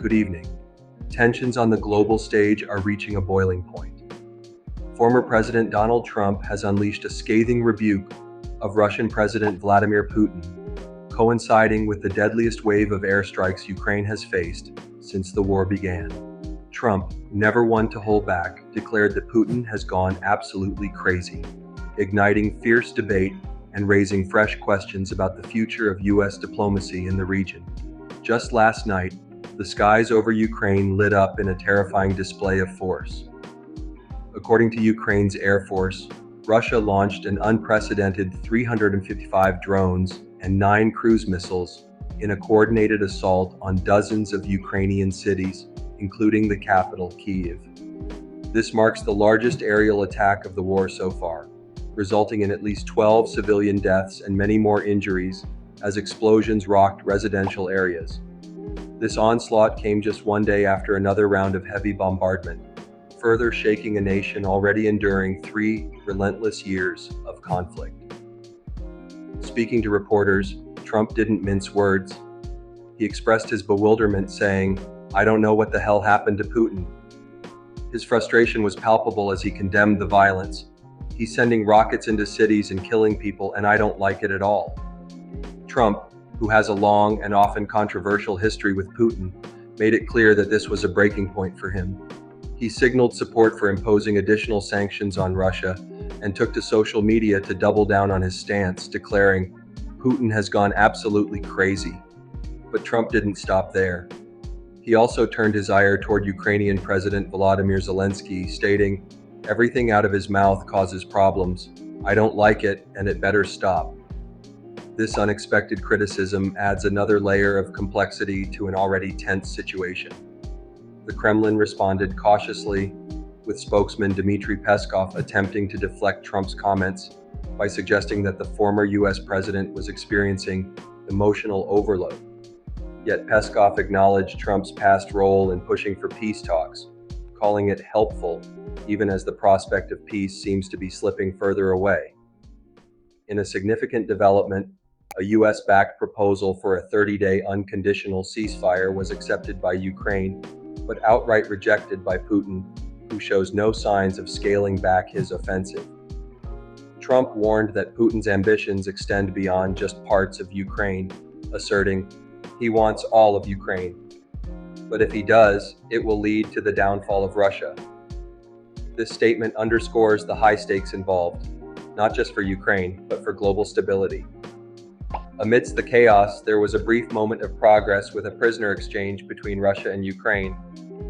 Good evening. Tensions on the global stage are reaching a boiling point. Former President Donald Trump has unleashed a scathing rebuke of Russian President Vladimir Putin, coinciding with the deadliest wave of airstrikes Ukraine has faced since the war began. Trump, never one to hold back, declared that Putin has gone absolutely crazy, igniting fierce debate and raising fresh questions about the future of U.S. diplomacy in the region. Just last night, the skies over Ukraine lit up in a terrifying display of force. According to Ukraine's Air Force, Russia launched an unprecedented 355 drones and 9 cruise missiles in a coordinated assault on dozens of Ukrainian cities, including the capital, Kyiv. This marks the largest aerial attack of the war so far, resulting in at least 12 civilian deaths and many more injuries as explosions rocked residential areas. This onslaught came just one day after another round of heavy bombardment, further shaking a nation already enduring 3 relentless years of conflict. Speaking to reporters, Trump didn't mince words. He expressed his bewilderment, saying, "I don't know what the hell happened to Putin." His frustration was palpable as he condemned the violence. "He's sending rockets into cities and killing people, and I don't like it at all." Trump, who has a long and often controversial history with Putin, made it clear that this was a breaking point for him. He signaled support for imposing additional sanctions on Russia and took to social media to double down on his stance, declaring, "Putin has gone absolutely crazy." But Trump didn't stop there. He also turned his ire toward Ukrainian President Vladimir Zelensky, stating, "Everything out of his mouth causes problems. I don't like it, and it better stop." This unexpected criticism adds another layer of complexity to an already tense situation. The Kremlin responded cautiously, with spokesman Dmitry Peskov attempting to deflect Trump's comments by suggesting that the former U.S. president was experiencing emotional overload. Yet Peskov acknowledged Trump's past role in pushing for peace talks, calling it helpful, even as the prospect of peace seems to be slipping further away. In a significant development, a U.S.-backed proposal for a 30-day unconditional ceasefire was accepted by Ukraine, but outright rejected by Putin, who shows no signs of scaling back his offensive. Trump warned that Putin's ambitions extend beyond just parts of Ukraine, asserting, "He wants all of Ukraine. But if he does, it will lead to the downfall of Russia." This statement underscores the high stakes involved, not just for Ukraine, but for global stability. Amidst the chaos, there was a brief moment of progress with a prisoner exchange between Russia and Ukraine.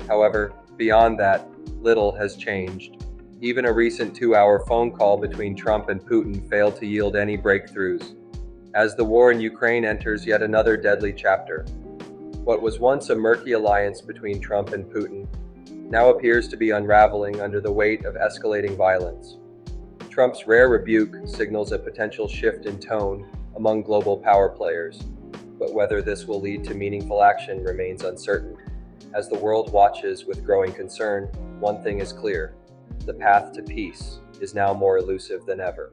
However, beyond that, little has changed. Even a recent 2-hour phone call between Trump and Putin failed to yield any breakthroughs, as the war in Ukraine enters yet another deadly chapter. What was once a murky alliance between Trump and Putin now appears to be unraveling under the weight of escalating violence. Trump's rare rebuke signals a potential shift in tone among global power players, but whether this will lead to meaningful action remains uncertain. As the world watches with growing concern, one thing is clear: the path to peace is now more elusive than ever.